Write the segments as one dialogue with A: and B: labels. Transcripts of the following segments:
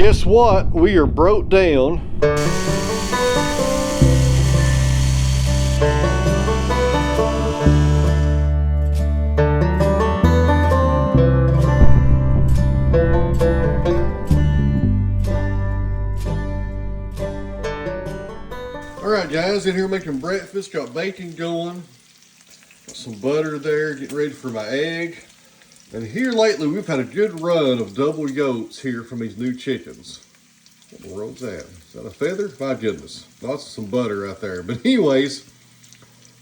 A: Guess what? We are broke down. Alright guys, in here making breakfast, got bacon going, got some butter there, getting ready for my egg. And here lately we've had a good run of double yolks here from these new chickens. What in the world's that? Is that a feather? My goodness. Lots of some butter right there. But anyways,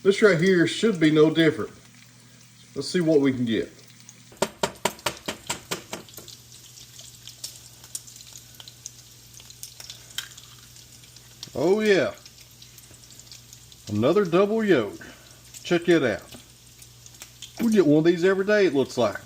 A: this right here should be no different. Let's see what we can get. Oh yeah. Another double yolk. Check it out. We get one of these every day, it looks like.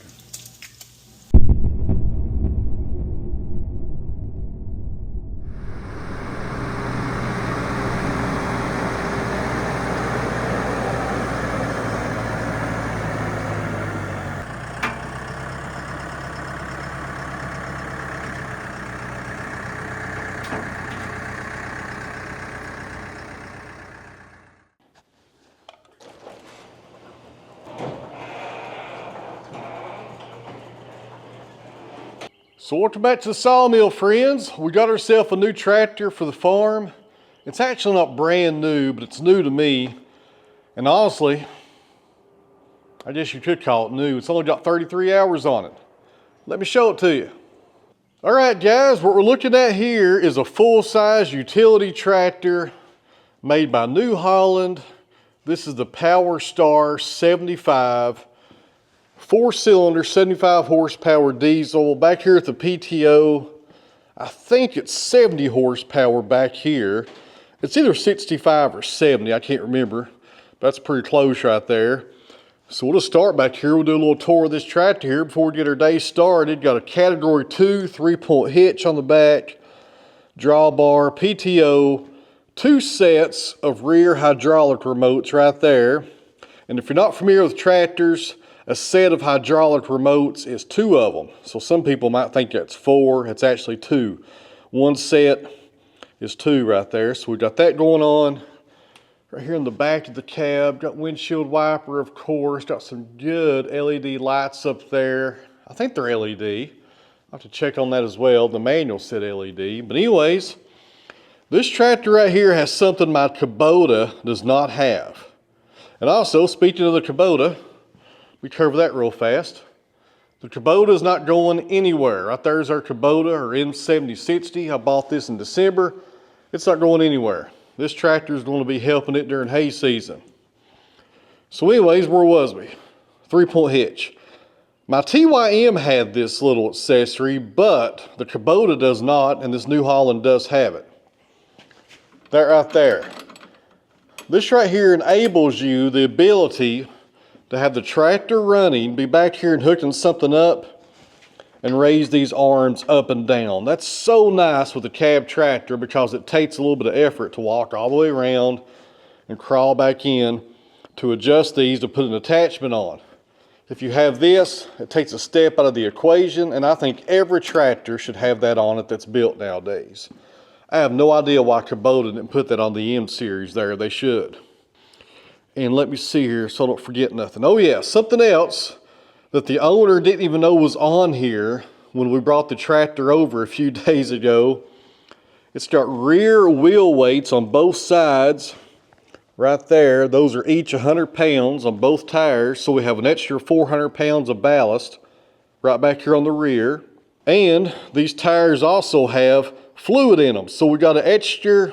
A: So welcome back to the Sawmill, friends. We got ourselves a new tractor for the farm. It's actually not brand new, but it's new to me. And honestly, I guess you could call it new. It's only got 33 hours on it. Let me show it to you. All right, guys, what we're looking at here is a full-size utility tractor made by New Holland. This is the Power Star 75. 4-cylinder, 75 horsepower diesel. Back here at the PTO, I think it's 70 horsepower back here. It's either 65 or 70, I can't remember. That's pretty close right there. So we'll just start back here. We'll do a little tour of this tractor here before we get our day started. Got a Category 2 3-point hitch on the back, drawbar, PTO, 2 sets of rear hydraulic remotes right there. And if you're not familiar with tractors, a set of hydraulic remotes is 2 of them. So some people might think that's 4, it's actually 2. One set is 2 right there. So we got that going on. Right here in the back of the cab, got windshield wiper, of course, got some good LED lights up there. I think they're LED. I'll have to check on that as well. The manual said LED. But anyways, this tractor right here has something my Kubota does not have. And also, speaking of the Kubota, we cover that real fast. The Kubota is not going anywhere. Right there's our Kubota, or M7060. I bought this in December. It's not going anywhere. This tractor is going to be helping it during hay season. So anyways, where was we? 3-point hitch. My TYM had this little accessory, but the Kubota does not, and this New Holland does have it. That right there. This right here enables you the ability to have the tractor running, be back here and hooking something up, and raise these arms up and down. That's so nice with a cab tractor because it takes a little bit of effort to walk all the way around and crawl back in to adjust these to put an attachment on. If you have this, it takes a step out of the equation, and I think every tractor should have that on it that's built nowadays. I have no idea why Kubota didn't put that on the M series there. They should. And let me see here so I don't forget nothing. Oh yeah, something else that the owner didn't even know was on here when we brought the tractor over a few days ago. It's got rear wheel weights on both sides right there. Those are each 100 pounds on both tires. So we have an extra 400 pounds of ballast right back here on the rear. And these tires also have fluid in them. So we got an extra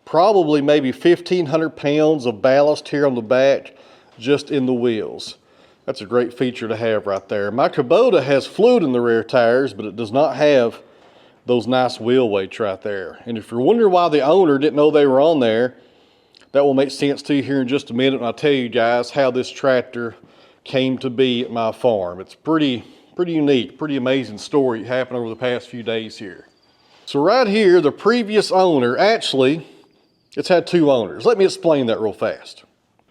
A: probably maybe 1,500 pounds of ballast here on the back, just in the wheels. That's a great feature to have right there. My Kubota has fluid in the rear tires, but it does not have those nice wheel weights right there. And if you're wondering why the owner didn't know they were on there, that will make sense to you here in just a minute, and I'll tell you guys how this tractor came to be at my farm. It's pretty unique, pretty amazing story happened over the past few days here. So right here, the previous owner, actually, it's had 2 owners. Let me explain that real fast.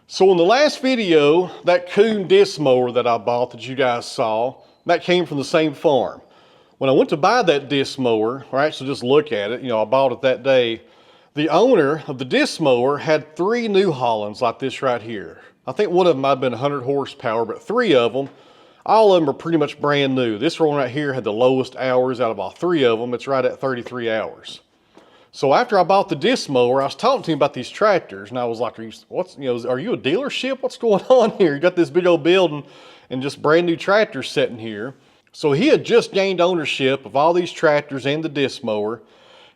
A: So in the last video, that Kuhn disc mower that I bought that you guys saw, that came from the same farm. When I went to buy that disc mower, or actually just look at it, you know, I bought it that day, the owner of the disc mower had 3 New Hollands like this right here. I think one of them might have been 100 horsepower, but 3 of them, all of them are pretty much brand new. This one right here had the lowest hours out of all 3 of them. It's right at 33 hours. So after I bought the disc mower, I was talking to him about these tractors, and I was like, are you a dealership? What's going on here? You got this big old building and just brand new tractors sitting here. So he had just gained ownership of all these tractors and the disc mower.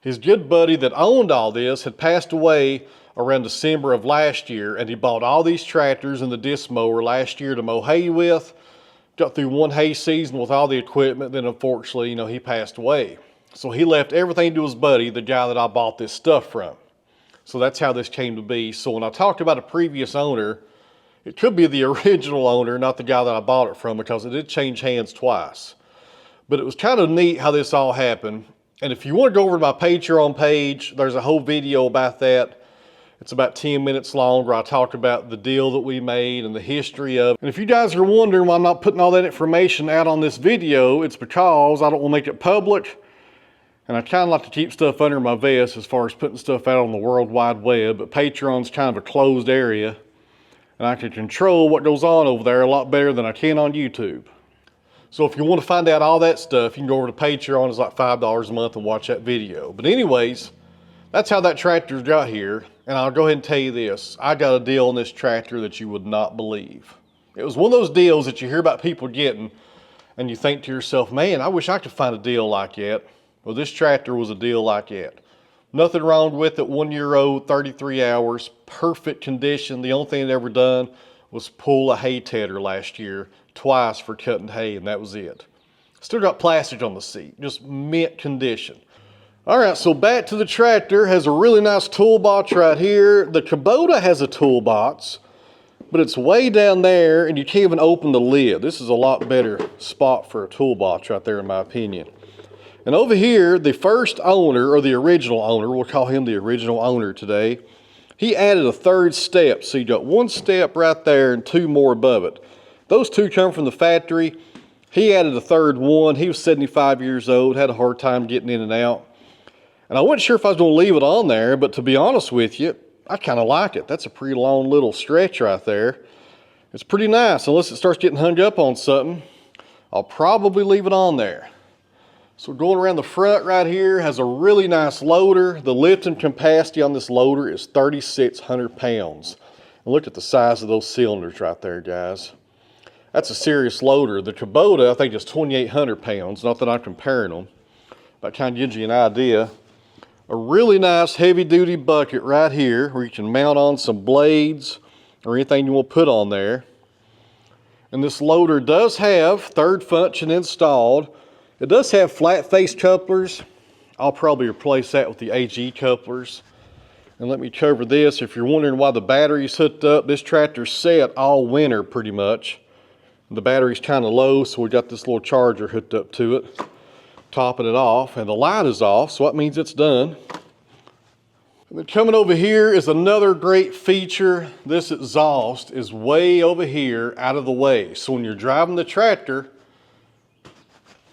A: His good buddy that owned all this had passed away around December of last year, and he bought all these tractors and the disc mower last year to mow hay with. Got through one hay season with all the equipment, then unfortunately, you know, he passed away. So he left everything to his buddy, the guy that I bought this stuff from. So that's how this came to be. So when I talked about a previous owner, it could be the original owner, not the guy that I bought it from, because it did change hands twice. But it was kind of neat how this all happened. And if you want to go over to my Patreon page, there's a whole video about that. It's about 10 minutes long where I talk about the deal that we made and the history of it. And if you guys are wondering why I'm not putting all that information out on this video, it's because I don't want to make it public. And I kind of like to keep stuff under my vest as far as putting stuff out on the World Wide Web. But Patreon's kind of a closed area. And I can control what goes on over there a lot better than I can on YouTube. So if you want to find out all that stuff, you can go over to Patreon. It's like $5 a month and watch that video. But anyways, that's how that tractor got here. And I'll go ahead and tell you this. I got a deal on this tractor that you would not believe. It was one of those deals that you hear about people getting and you think to yourself, man, I wish I could find a deal like that. Well, this tractor was a deal like that. Nothing wrong with it. 1 year old, 33 hours, perfect condition. The only thing it ever done was pull a hay tedder last year, twice for cutting hay, and that was it. Still got plastic on the seat, just mint condition. All right, so back to the tractor. Has a really nice toolbox right here. The Kubota has a toolbox, but it's way down there, and you can't even open the lid. This is a lot better spot for a toolbox right there, in my opinion. And over here, the first owner, or the original owner, we'll call him the original owner today, he added a 3rd step. So you got 1 step right there and 2 more above it. Those 2 come from the factory. He added a 3rd one. He was 75 years old, had a hard time getting in and out. And I wasn't sure if I was going to leave it on there, but to be honest with you, I kind of like it. That's a pretty long little stretch right there. It's pretty nice. Unless it starts getting hung up on something, I'll probably leave it on there. So going around the front right here, has a really nice loader. The lifting capacity on this loader is 3,600 pounds. And look at the size of those cylinders right there, guys. That's a serious loader. The Kubota, I think, is 2,800 pounds. Not that I'm comparing them, but kind of gives you an idea. A really nice heavy-duty bucket right here where you can mount on some blades or anything you want to put on there. And this loader does have 3rd function installed. It does have flat face couplers. I'll probably replace that with the AG couplers. And let me cover this. If you're wondering why the battery's hooked up, this tractor's set all winter pretty much. The battery's kind of low, so we got this little charger hooked up to it, topping it off, and the light is off, so that means it's done. And then coming over here is another great feature. This exhaust is way over here out of the way. So when you're driving the tractor,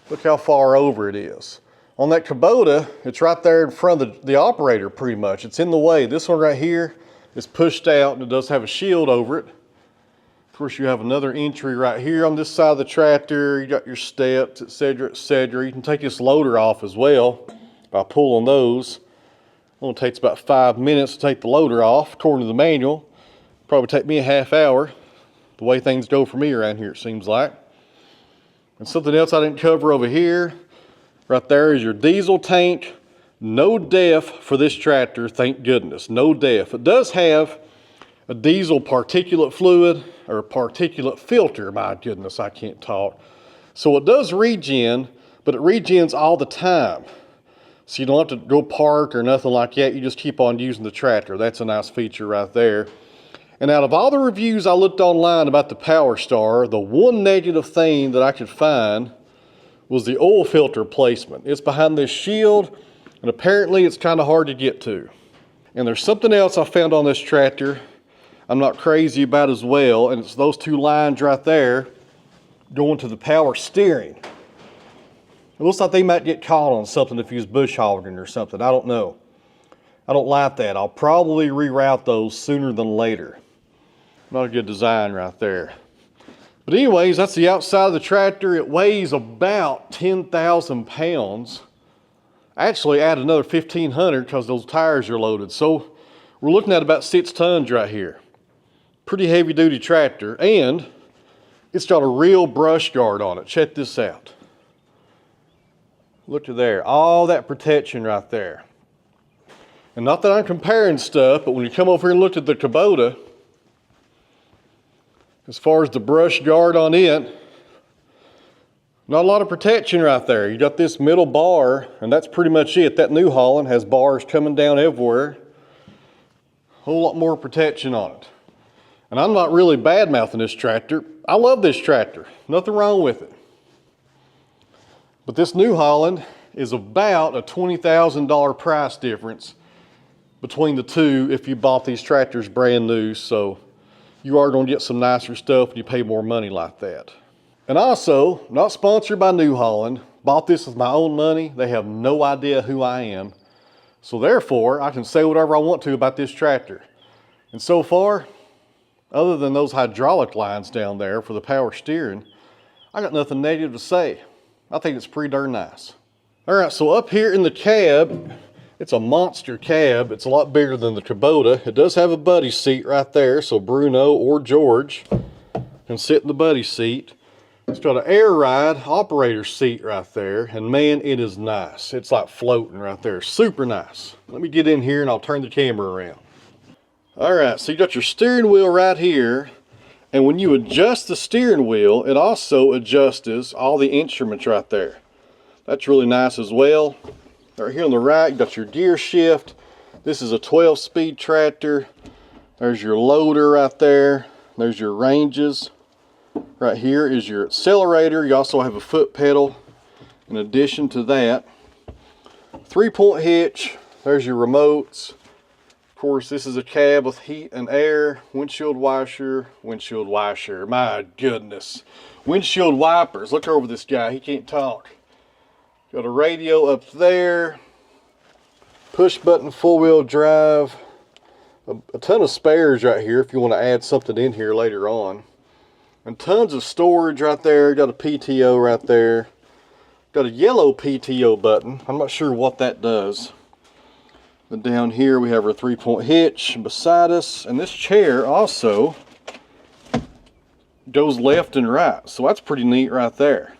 A: look how far over it is. On that Kubota, it's right there in front of the operator pretty much. It's in the way. This one right here is pushed out and it does have a shield over it. Of course, you have another entry right here on this side of the tractor. You got your steps, etc., etc. You can take this loader off as well by pulling those. It only takes about 5 minutes to take the loader off, according to the manual. Probably take me a half hour, the way things go for me around here, it seems like. And something else I didn't cover over here, right there is your diesel tank. No DEF for this tractor, thank goodness, no DEF. It does have a diesel particulate fluid, or a particulate filter, my goodness, I can't talk. So it does regen, but it regens all the time. So you don't have to go park or nothing like that, you just keep on using the tractor. That's a nice feature right there. And out of all the reviews I looked online about the Power Star, the one negative thing that I could find was the oil filter placement. It's behind this shield, and apparently it's kind of hard to get to. And there's something else I found on this tractor I'm not crazy about as well, and it's those 2 lines right there going to the power steering. It looks like they might get caught on something if you was bush hogging or something. I don't know. I don't like that. I'll probably reroute those sooner than later. Not a good design right there. But anyways, that's the outside of the tractor. It weighs about 10,000 pounds. Actually, add another 1,500 because those tires are loaded. So we're looking at about 6 tons right here. Pretty heavy duty tractor, and it's got a real brush guard on it. Check this out. Look at there, all that protection right there. And not that I'm comparing stuff, but when you come over here and look at the Kubota, as far as the brush guard on it, not a lot of protection right there. You got this middle bar, and that's pretty much it. That New Holland has bars coming down everywhere. A whole lot more protection on it. And I'm not really bad-mouthing this tractor. I love this tractor. Nothing wrong with it. But this New Holland is about a $20,000 price difference between the two if you bought these tractors brand new. So you are going to get some nicer stuff and you pay more money like that. And also, not sponsored by New Holland. Bought this with my own money. They have no idea who I am. So therefore, I can say whatever I want to about this tractor. And so far, other than those hydraulic lines down there for the power steering, I got nothing negative to say. I think it's pretty darn nice. All right, so up here in the cab, it's a monster cab. It's a lot bigger than the Kubota. It does have a buddy seat right there, so Bruno or George can sit in the buddy seat. It's got an air ride operator seat right there, and man, it is nice. It's like floating right there, super nice. Let me get in here and I'll turn the camera around. All right, so you got your steering wheel right here, and when you adjust the steering wheel, it also adjusts all the instruments right there. That's really nice as well. Right here on the right, you got your gear shift. This is a 12-speed tractor. There's your loader right there. There's your ranges. Right here is your accelerator. You also have a foot pedal in addition to that. 3-point hitch. There's your remotes. Of course, this is a cab with heat and air. Windshield washer. My goodness. Windshield wipers. Look over this guy. He can't talk. Got a radio up there, push button 4-wheel drive, a ton of spares right here if you want to add something in here later on, and tons of storage right there. Got a PTO right there, got a yellow PTO button. I'm not sure what that does. Then down here we have our 3-point hitch beside us, and this chair also goes left and right, so that's pretty neat right there.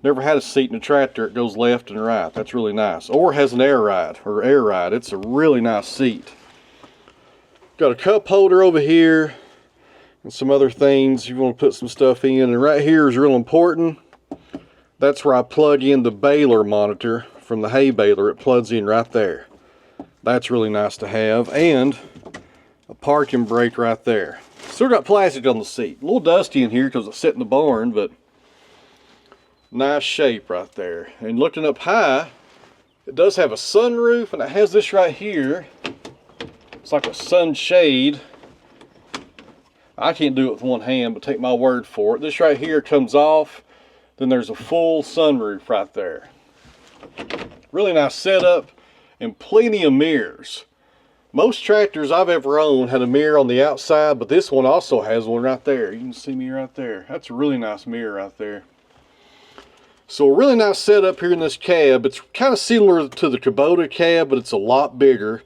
A: Never had a seat in a tractor. It goes left and right. That's really nice. Or has an air ride. It's a really nice seat. Got a cup holder over here and some other things you want to put some stuff in. And right here is real important. That's where I plug in the baler monitor from the hay baler. It plugs in right there. That's really nice to have. And a parking brake right there. Still got plastic on the seat. A little dusty in here because it's set in the barn, but nice shape right there. And looking up high, it does have a sunroof, and it has this right here. It's like a sunshade. I can't do it with one hand, but take my word for it. This right here comes off. Then there's a full sunroof right there. Really nice setup, and plenty of mirrors. Most tractors I've ever owned had a mirror on the outside, but this one also has one right there. You can see me right there. That's a really nice mirror right there. So a really nice setup here in this cab. It's kind of similar to the Kubota cab, but it's a lot bigger.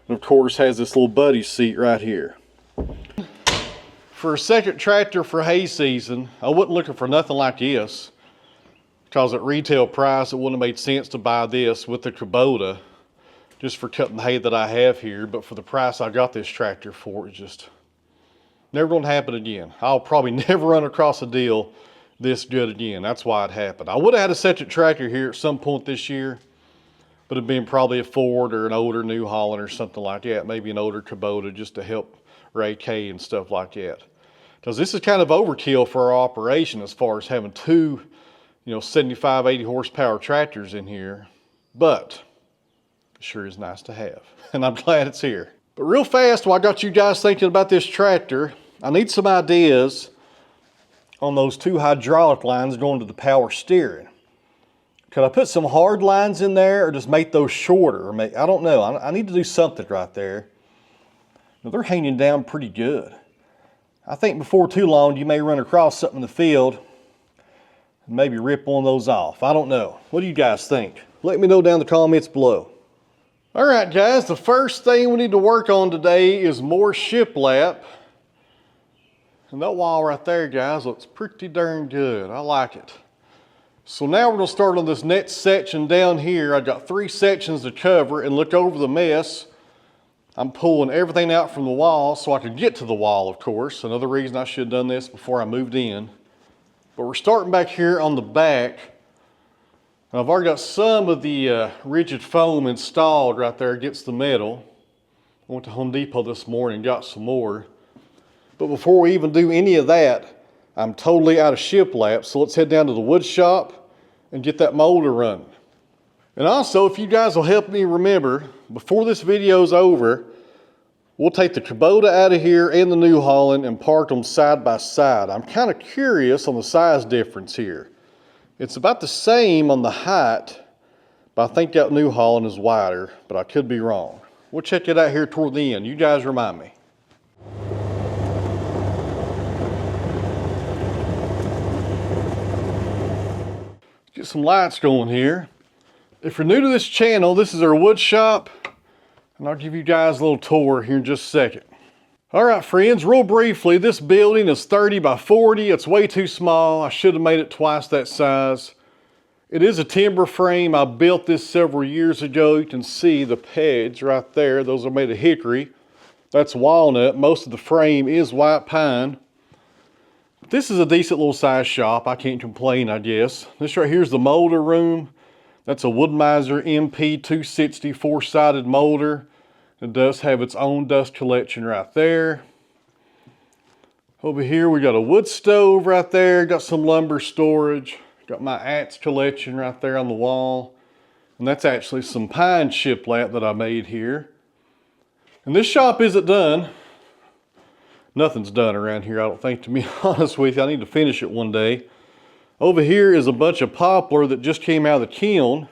A: And of course has this little buddy seat right here. For a second tractor for hay season, I wasn't looking for nothing like this. Because at retail price, it wouldn't have made sense to buy this with the Kubota, just for cutting the hay that I have here. But for the price I got this tractor for, it's just never gonna happen again. I'll probably never run across a deal this good again. That's why it happened. I would have had a second tractor here at some point this year, but it'd been probably a Ford or an older New Holland or something like that, maybe an older Kubota, just to help rake hay and stuff like that. Because this is kind of overkill for our operation as far as having two, 75, 80 horsepower tractors in here, but it sure is nice to have, and I'm glad it's here. But real fast, while I got you guys thinking about this tractor, I need some ideas on those two hydraulic lines going to the power steering. Could I put some hard lines in there or just make those shorter? Or I don't know. I need to do something right there. Now, they're hanging down pretty good. I think before too long you may run across something in the field and maybe rip one of those off. I don't know. What do you guys think? Let me know down in the comments below. All right, guys, the first thing we need to work on today is more shiplap. And that wall right there, guys, looks pretty darn good. I like it. So now we're gonna start on this next section down here. I've got 3 sections to cover, and look over the mess. I'm pulling everything out from the wall so I can get to the wall, of course. Another reason I should have done this before I moved in. But we're starting back here on the back. Now, I've already got some of the rigid foam installed right there against the metal. I went to Home Depot this morning and got some more. But before we even do any of that, I'm totally out of shiplap, so let's head down to the wood shop and get that molder running. And also, if you guys will help me remember, before this video's over, we'll take the Kubota out of here and the New Holland and park them side by side. I'm kind of curious on the size difference here. It's about the same on the height, but I think that New Holland is wider, but I could be wrong. We'll check it out here toward the end. You guys remind me. Get some lights going here. If you're new to this channel, this is our wood shop, and I'll give you guys a little tour here in just a second. All right, friends, real briefly, this building is 30 by 40. It's way too small. I should have made it twice that size. It is a timber frame. I built this several years ago. You can see the pegs right there. Those are made of hickory. That's walnut. Most of the frame is white pine. This is a decent little size shop. I can't complain, I guess. This right here is the molder room. That's a Wood-Mizer MP 260 4-sided molder. It does have its own dust collection right there. Over here we got a wood stove right there. Got some lumber storage. Got my adze collection right there on the wall. And that's actually some pine shiplap that I made here. And this shop isn't done. Nothing's done around here, I don't think, to be honest with you. I need to finish it one day. Over here is a bunch of poplar that just came out of the kiln.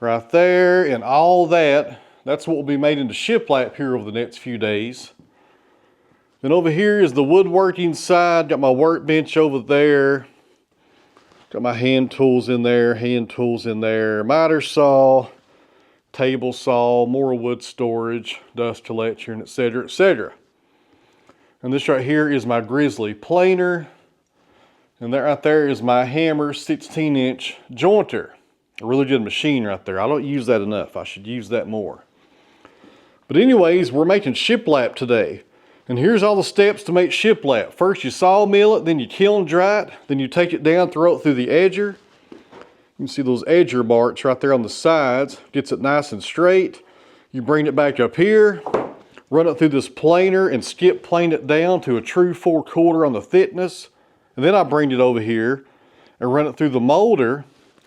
A: Right there, and all that. That's what will be made into shiplap here over the next few days. Then over here is the woodworking side. Got my workbench over there. Got my hand tools in there, miter saw, table saw, more wood storage, dust collection, etc., etc. And this right here is my grizzly planer. And that right there is my hammer 16-inch jointer. A really good machine right there. I don't use that enough. I should use that more. But anyways, we're making shiplap today. And here's all the steps to make shiplap. First you sawmill it, then you kiln dry it, then you take it down, throw it through the edger. You can see those edger marks right there on the sides. Gets it nice and straight. You bring it back up here, run it through this planer and skip plane it down to a true 4/4 on the thickness. And then I bring it over here and run it through the molder,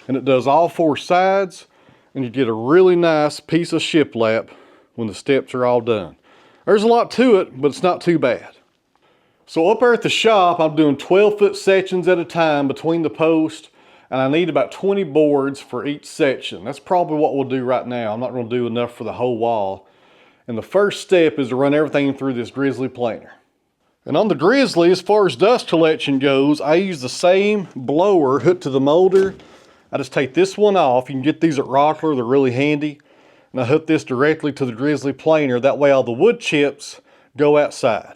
A: and it does all 4 sides, and you get a really nice piece of shiplap when the steps are all done. There's a lot to it, but it's not too bad. So up there at the shop, I'm doing 12-foot sections at a time between the posts, and I need about 20 boards for each section. That's probably what we'll do right now. I'm not going to do enough for the whole wall. And the first step is to run everything through this grizzly planer. And on the grizzly, as far as dust collection goes, I use the same blower hooked to the molder. I just take this one off. You can get these at Rockler, they're really handy. And I hook this directly to the grizzly planer. That way all the wood chips go outside.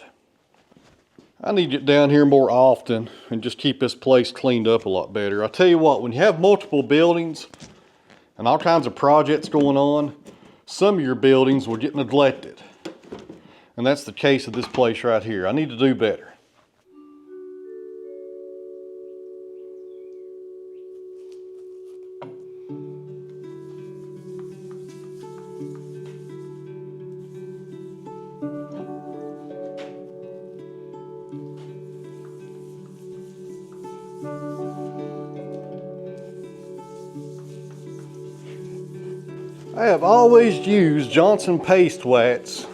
A: I need to get down here more often and just keep this place cleaned up a lot better. I tell you what, when you have multiple buildings and all kinds of projects going on, some of your buildings will get neglected. And that's the case of this place right here. I need to do better. I have always used Johnson paste wax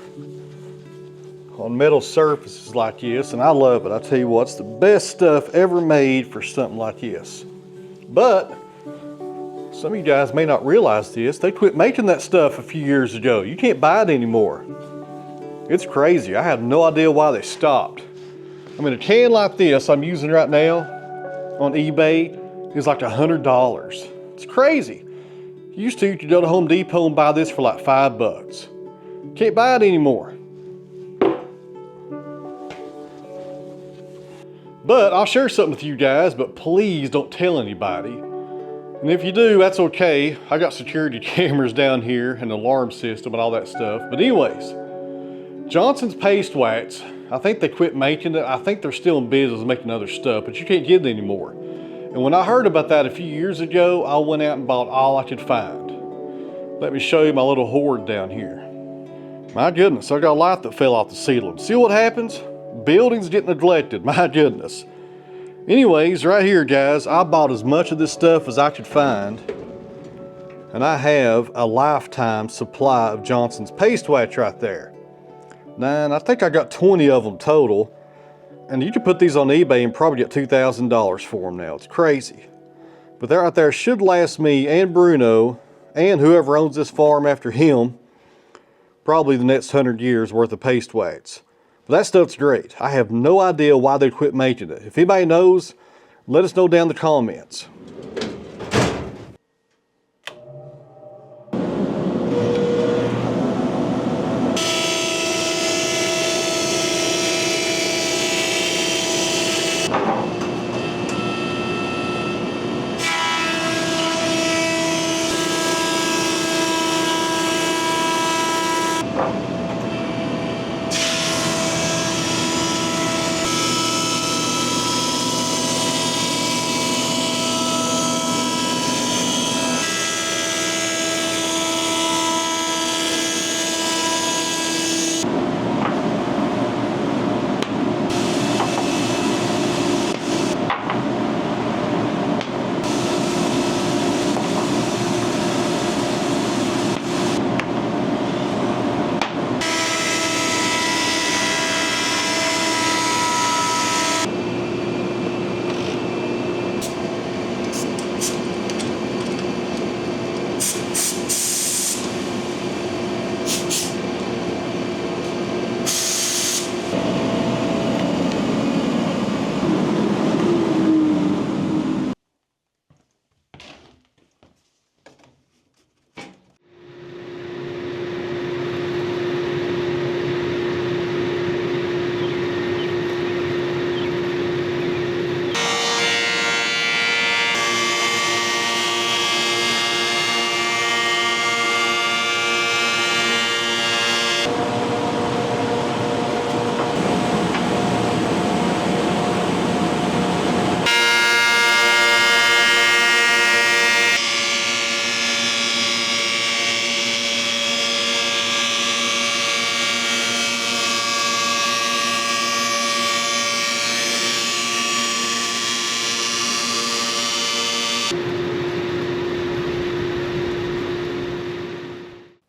A: on metal surfaces like this, and I love it. I tell you what, it's the best stuff ever made for something like this. But Some of you guys may not realize this. They quit making that stuff a few years ago. You can't buy it anymore. It's crazy. I have no idea why they stopped. I mean, a can like this I'm using right now on eBay is like $100. It's crazy. Used to, you could go to Home Depot and buy this for like $5. Can't buy it anymore. But I'll share something with you guys, but please don't tell anybody. And if you do, that's okay. I got security cameras down here and an alarm system and all that stuff. But anyways, Johnson's Paste Wax, I think they quit making it. I think they're still in business making other stuff, but you can't get it anymore. And when I heard about that a few years ago, I went out and bought all I could find. Let me show you my little hoard down here. My goodness, I got a light that fell off the ceiling. See what happens? Buildings get neglected, my goodness. Anyways, right here, guys, I bought as much of this stuff as I could find. And I have a lifetime supply of Johnson's Paste Wax right there. Now, I think I got 20 of them total. And you can put these on eBay and probably get $2,000 for them now. It's crazy. But that right there should last me and Bruno and whoever owns this farm after him probably the next 100 years worth of paste wax. But that stuff's great. I have no idea why they quit making it. If anybody knows, let us know down in the comments.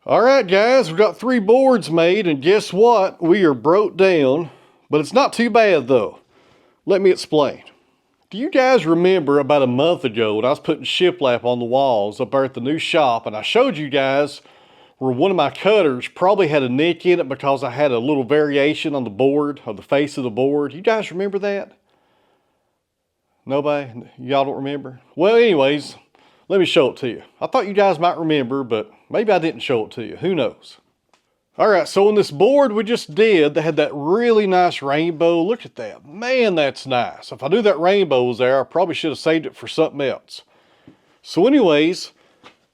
A: All right, guys, we've got 3 boards made, and guess what? We are broke down, but it's not too bad though. Let me explain. Do you guys remember about a month ago when I was putting shiplap on the walls up there at the new shop, and I showed you guys where one of my cutters probably had a nick in it because I had a little variation on the board, or the face of the board? You guys remember that? Nobody? Y'all don't remember? Well, anyways, let me show it to you. I thought you guys might remember, but maybe I didn't show it to you. Who knows? All right, so on this board we just did, they had that really nice rainbow. Look at that. Man, that's nice. If I knew that rainbow was there, I probably should have saved it for something else. So anyways,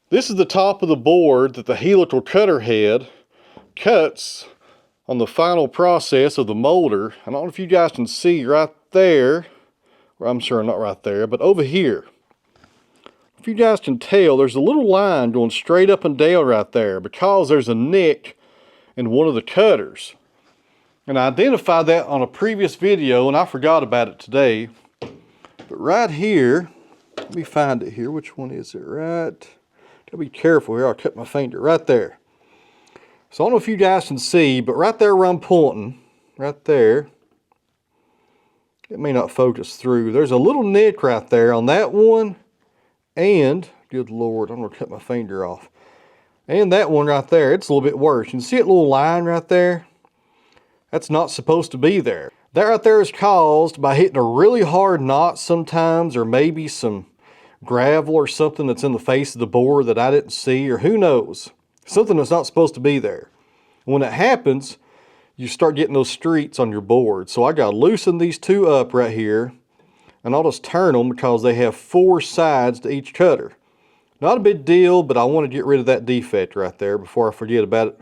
A: this is the top of the board that the helical cutter head cuts on the final process of the molder. I don't know if you guys can see right there. Well, I'm sure not right there, but over here. If you guys can tell, there's a little line going straight up and down right there because there's a nick in one of the cutters. And I identified that on a previous video and I forgot about it today. But right here, let me find it here. Which one is it? Right. Gotta be careful here. I'll cut my finger right there. So I don't know if you guys can see, but right there where I'm pointing, right there, it may not focus through. There's a little nick right there on that one and Good Lord, I'm gonna cut my finger off. And that one right there, it's a little bit worse. You can see that little line right there? That's not supposed to be there. That right there is caused by hitting a really hard knot sometimes, or maybe some gravel or something that's in the face of the board that I didn't see, or who knows. Something that's not supposed to be there. When it happens, you start getting those streaks on your board. So I gotta loosen these two up right here, and I'll just turn them because they have 4 sides to each cutter. Not a big deal, but I want to get rid of that defect right there before I forget about it.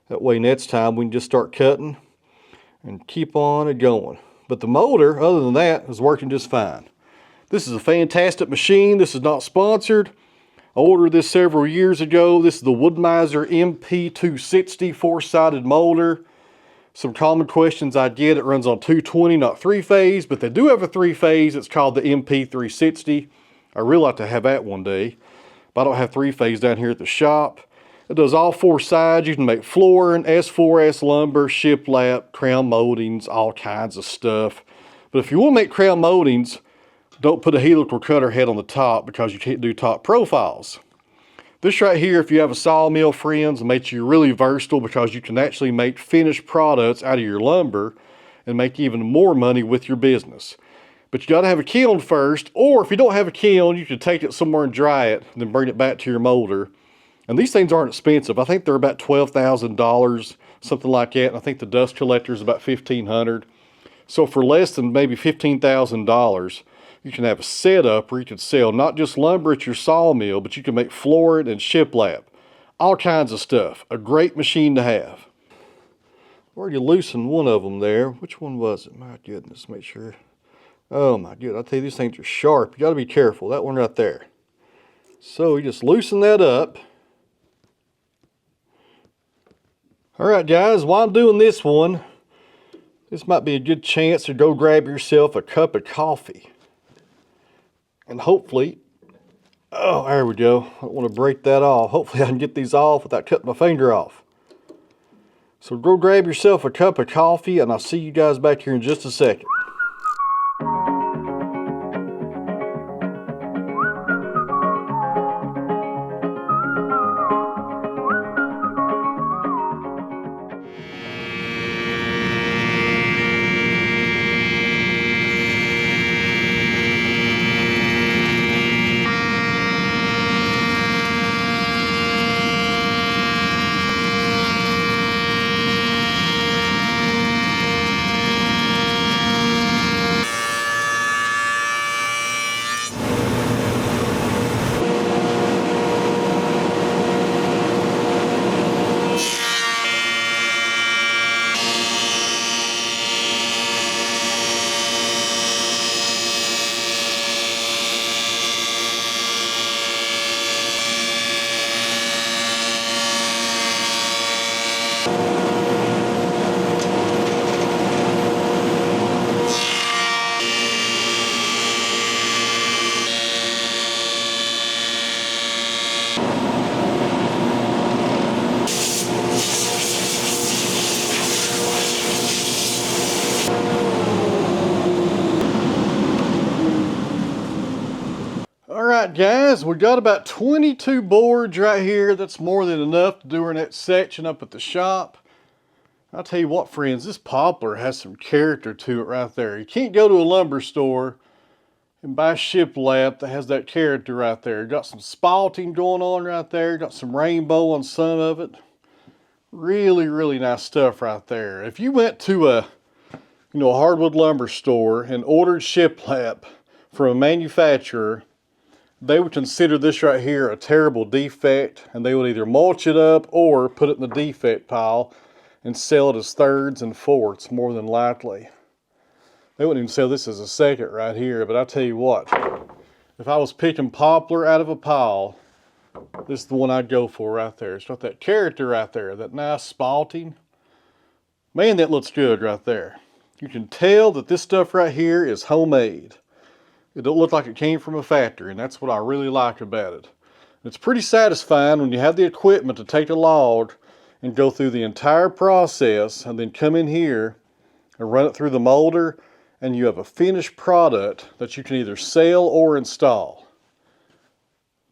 A: That way next time we can just start cutting and keep on it going. But the motor, other than that, is working just fine. This is a fantastic machine. This is not sponsored. I ordered this several years ago. This is the Wood-Mizer MP260 4-sided motor. Some common questions I get, it runs on 220, not 3-phase, but they do have a 3-phase. It's called the MP360. I really like to have that one day, but I don't have 3-phase down here at the shop. It does all 4 sides. You can make flooring, S4S lumber, shiplap, crown moldings, all kinds of stuff. But if you want to make crown moldings, don't put a helical cutter head on the top because you can't do top profiles. This right here, if you have a sawmill, friends, makes you really versatile because you can actually make finished products out of your lumber and make even more money with your business. But you got to have a kiln first, or if you don't have a kiln, you can take it somewhere and dry it, and then bring it back to your molder. And these things aren't expensive. I think they're about $12,000, something like that. And I think the dust collector is about $1,500. So for less than maybe $15,000, you can have a setup where you can sell not just lumber at your sawmill, but you can make flooring and shiplap. All kinds of stuff. A great machine to have. Already loosened one of them there. Which one was it? My goodness, make sure. Oh my goodness, I tell you, these things are sharp. You got to be careful. That one right there. So we just loosen that up. All right, guys, while I'm doing this one, this might be a good chance to go grab yourself a cup of coffee. And hopefully, oh, there we go. I don't want to break that off. Hopefully I can get these off without cutting my finger off. So go grab yourself a cup of coffee, and I'll see you guys back here in just a second. Alright guys, we got about 22 boards right here. That's more than enough to do our next section up at the shop. I'll tell you what, friends, this poplar has some character to it right there. You can't go to a lumber store and buy shiplap that has that character right there. Got some spalting going on right there. Got some rainbow on some of it. Really, really nice stuff right there. If you went to a hardwood lumber store and ordered shiplap from a manufacturer, they would consider this right here a terrible defect, and they would either mulch it up or put it in the defect pile and sell it as thirds and fourths, more than likely. They wouldn't even sell this as a second right here, but I tell you what, if I was picking poplar out of a pile, this is the one I'd go for right there. It's got that character right there, that nice spalting. Man, that looks good right there. You can tell that this stuff right here is homemade. It don't look like it came from a factory, and that's what I really like about it. It's pretty satisfying when you have the equipment to take a log and go through the entire process and then come in here and run it through the molder, and you have a finished product that you can either sell or install.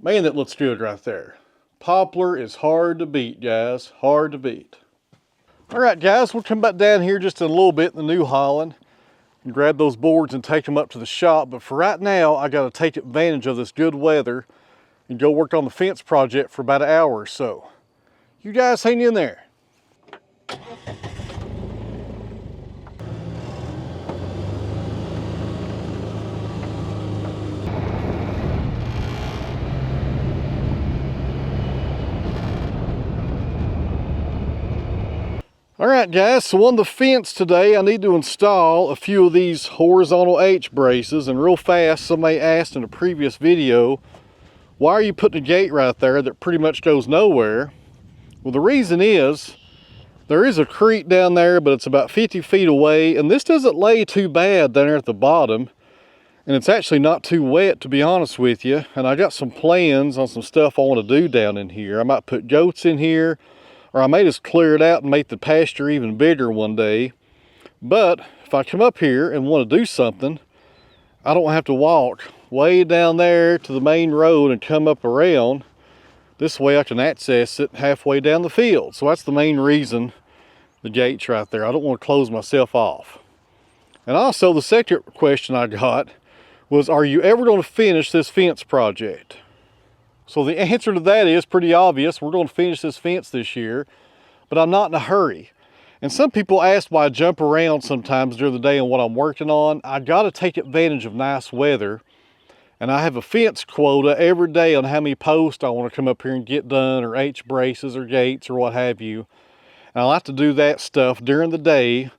A: Man, that looks good right there. Poplar is hard to beat, guys, hard to beat. All right, guys, we'll come back down here just in a little bit in the New Holland and grab those boards and take them up to the shop. But for right now, I got to take advantage of this good weather and go work on the fence project for about an hour or so. You guys hang in there. All right, guys, so on the fence today, I need to install a few of these horizontal H braces. And real fast, somebody asked in a previous video, why are you putting a gate right there that pretty much goes nowhere? Well, the reason is, there is a creek down there, but it's about 50 feet away, and this doesn't lay too bad down there at the bottom. And it's actually not too wet, to be honest with you. And I got some plans on some stuff I want to do down in here. I might put goats in here, or I may just clear it out and make the pasture even bigger one day. But if I come up here and want to do something, I don't have to walk way down there to the main road and come up around. This way I can access it halfway down the field. So that's the main reason the gate's right there. I don't want to close myself off. And also the second question I got was, are you ever going to finish this fence project? So the answer to that is pretty obvious. We're going to finish this fence this year, but I'm not in a hurry. And some people ask why I jump around sometimes during the day on what I'm working on. I got to take advantage of nice weather. And I have a fence quota every day on how many posts I want to come up here and get done, or H braces or gates or what have you. And I like to do that stuff during the day.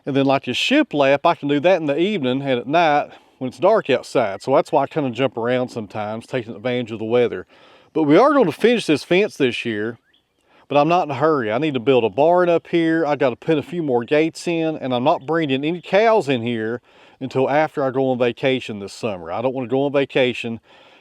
A: And then like a shiplap, I can do that in the evening and at night when it's dark outside. So that's why I kind of jump around sometimes, taking advantage of the weather. But we are going to finish this fence this year, but I'm not in a hurry. I need to build a barn up here. I got to put a few more gates in, and I'm not bringing any cows in here until after I go on vacation this summer. I don't want to go on vacation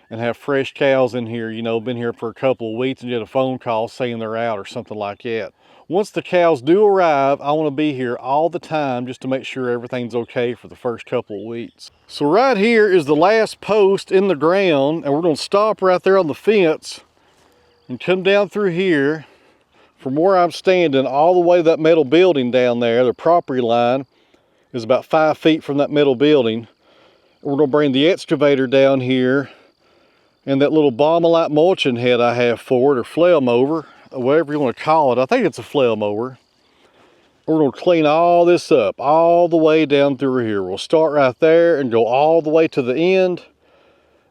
A: and have fresh cows in here, you know, been here for a couple of weeks and get a phone call saying they're out or something like that. Once the cows do arrive, I want to be here all the time just to make sure everything's okay for the first couple of weeks. So right here is the last post in the ground, and we're going to stop right there on the fence and come down through here from where I'm standing all the way to that metal building down there. The property line is about 5 feet from that metal building. We're going to bring the excavator down here and that little bomber-like mulching head I have for it, or flail mower, whatever you want to call it. I think it's a flail mower. We're going to clean all this up all the way down through here. We'll start right there and go all the way to the end.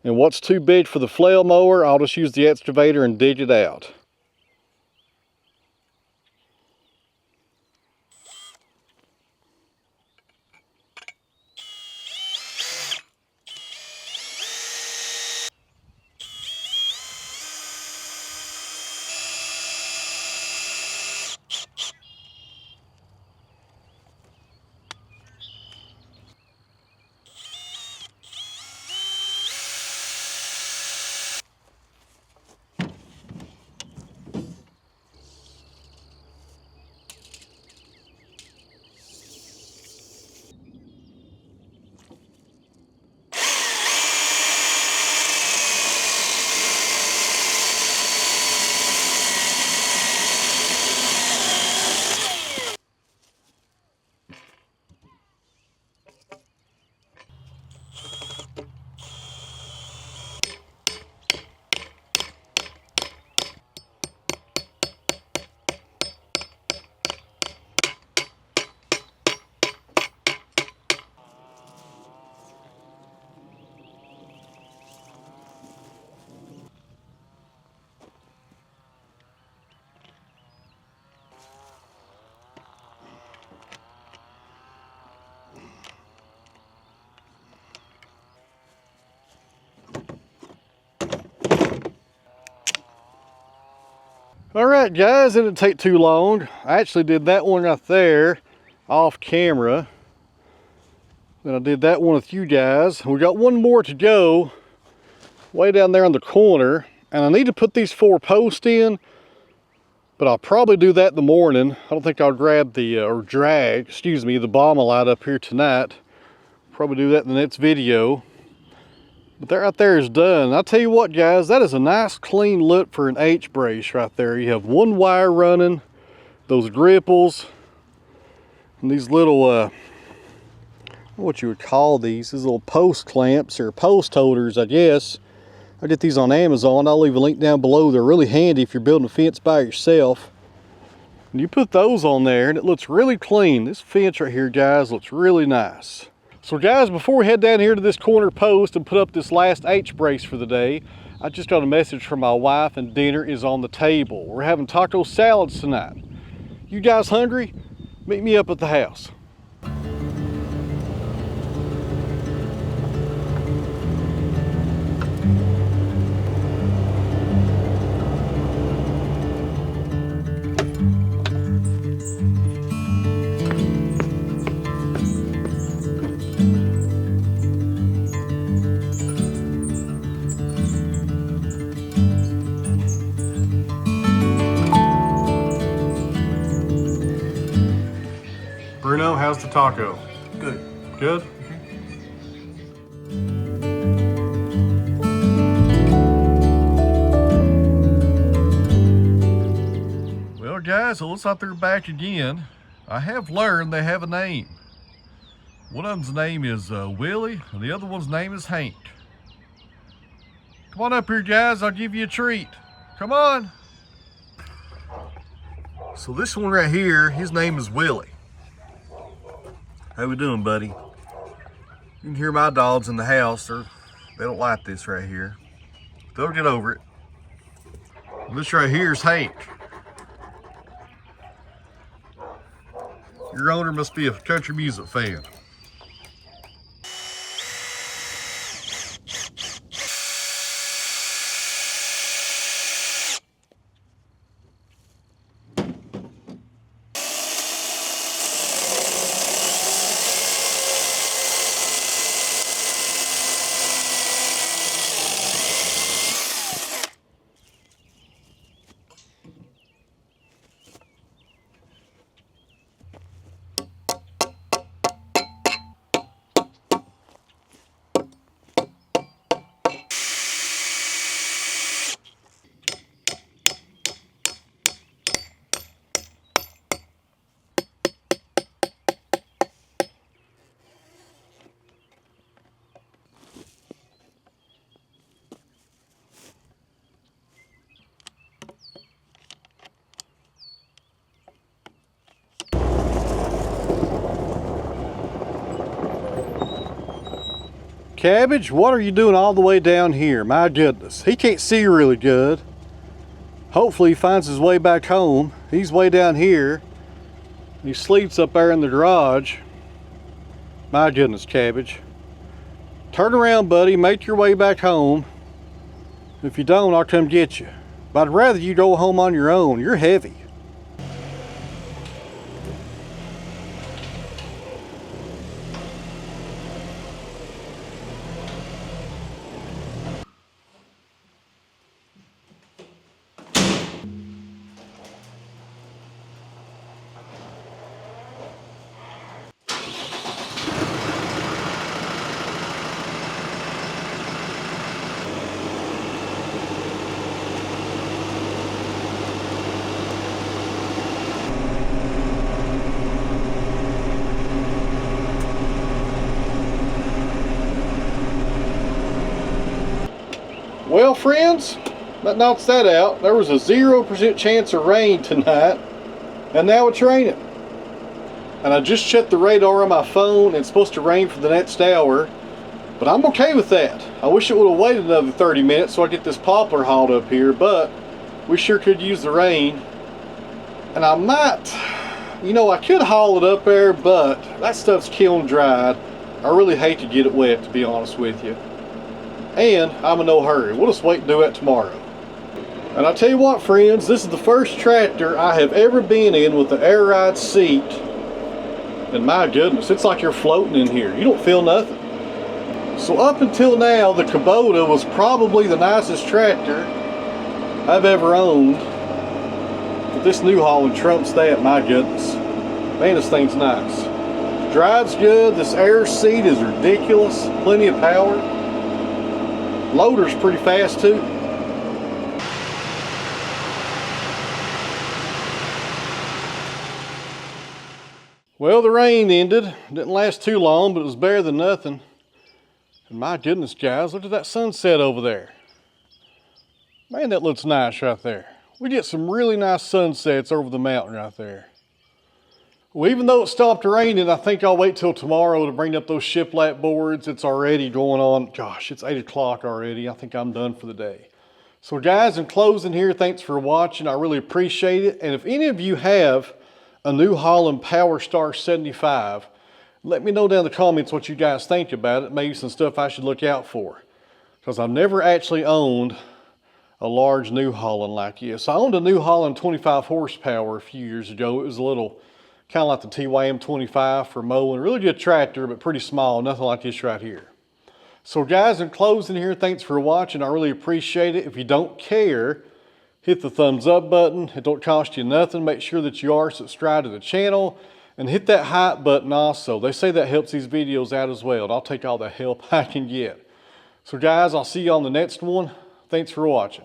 A: And what's too big for the flail mower, I'll just use the excavator and dig it out. All right, guys, it didn't take too long. I actually did that one right there off camera. Then I did that one with you guys. We got one more to go way down there in the corner. And I need to put these 4 posts in, but I'll probably do that in the morning. I don't think I'll grab the, or drag, the bomber light up here tonight. Probably do that in the next video. But that right there is done. I'll tell you what, guys, that is a nice clean look for an H brace right there. You have one wire running, those gripples, and these little what you would call these little post clamps or post holders, I guess. I get these on Amazon. I'll leave a link down below. They're really handy if you're building a fence by yourself. And you put those on there and it looks really clean. This fence right here, guys, looks really nice. So guys, before we head down here to this corner post and put up this last H brace for the day, I just got a message from my wife and dinner is on the table. We're having taco salads tonight. You guys hungry? Meet me up at the house. Bruno, how's the taco?
B: Good.
A: Good? Well, guys, it looks like they're back again. I have learned they have a name. One of them's name is Willie, and the other one's name is Hank. Come on up here, guys. I'll give you a treat. Come on. So this one right here, his name is Willie. How we doing, buddy? You can hear my dogs in the house. They don't like this right here. They'll get over it. This right here is Hank. Your owner must be a country music fan. Cabbage, what are you doing all the way down here? My goodness, he can't see really good. Hopefully he finds his way back home. He's way down here. He sleeps up there in the garage. My goodness, Cabbage. Turn around, buddy, make your way back home. If you don't, I'll come get you. But I'd rather you go home on your own. You're heavy. Well, friends, that knocks that out. There was a 0% chance of rain tonight, and now it's raining. And I just checked the radar on my phone. It's supposed to rain for the next hour, but I'm okay with that. I wish it would have waited another 30 minutes so I get this poplar hauled up here, but we sure could use the rain. And I might, you know, I could haul it up there, but that stuff's kiln dried. I really hate to get it wet, to be honest with you. And I'm in no hurry. We'll just wait and do that tomorrow. And I tell you what, friends, this is the first tractor I have ever been in with the air ride seat. And my goodness, it's like you're floating in here. You don't feel nothing. So up until now, the Kubota was probably the nicest tractor I've ever owned. But this New Holland trumps that, my goodness. Man, this thing's nice. Drives good. This air seat is ridiculous. Plenty of power. Loader's pretty fast too. Well, the rain ended. Didn't last too long, but it was better than nothing. And my goodness, guys, look at that sunset over there. Man, that looks nice right there. We get some really nice sunsets over the mountain right there. Well, even though it stopped raining, I think I'll wait till tomorrow to bring up those shiplap boards. It's already going on. Gosh, it's 8 o'clock already. I think I'm done for the day. So guys, in closing here, thanks for watching. I really appreciate it. And if any of you have a New Holland Power Star 75, let me know down in the comments what you guys think about it. Maybe some stuff I should look out for. Because I've never actually owned a large New Holland like this. I owned a New Holland 25 horsepower a few years ago. It was a little, kind of like the TYM 25 for mowing. Really good tractor, but pretty small. Nothing like this right here. So guys, in closing here, thanks for watching. I really appreciate it. If you don't care, hit the thumbs up button. It don't cost you nothing. Make sure that you are subscribed to the channel and hit that hype button also. They say that helps these videos out as well. And I'll take all the help I can get. So guys, I'll see you on the next one. Thanks for watching.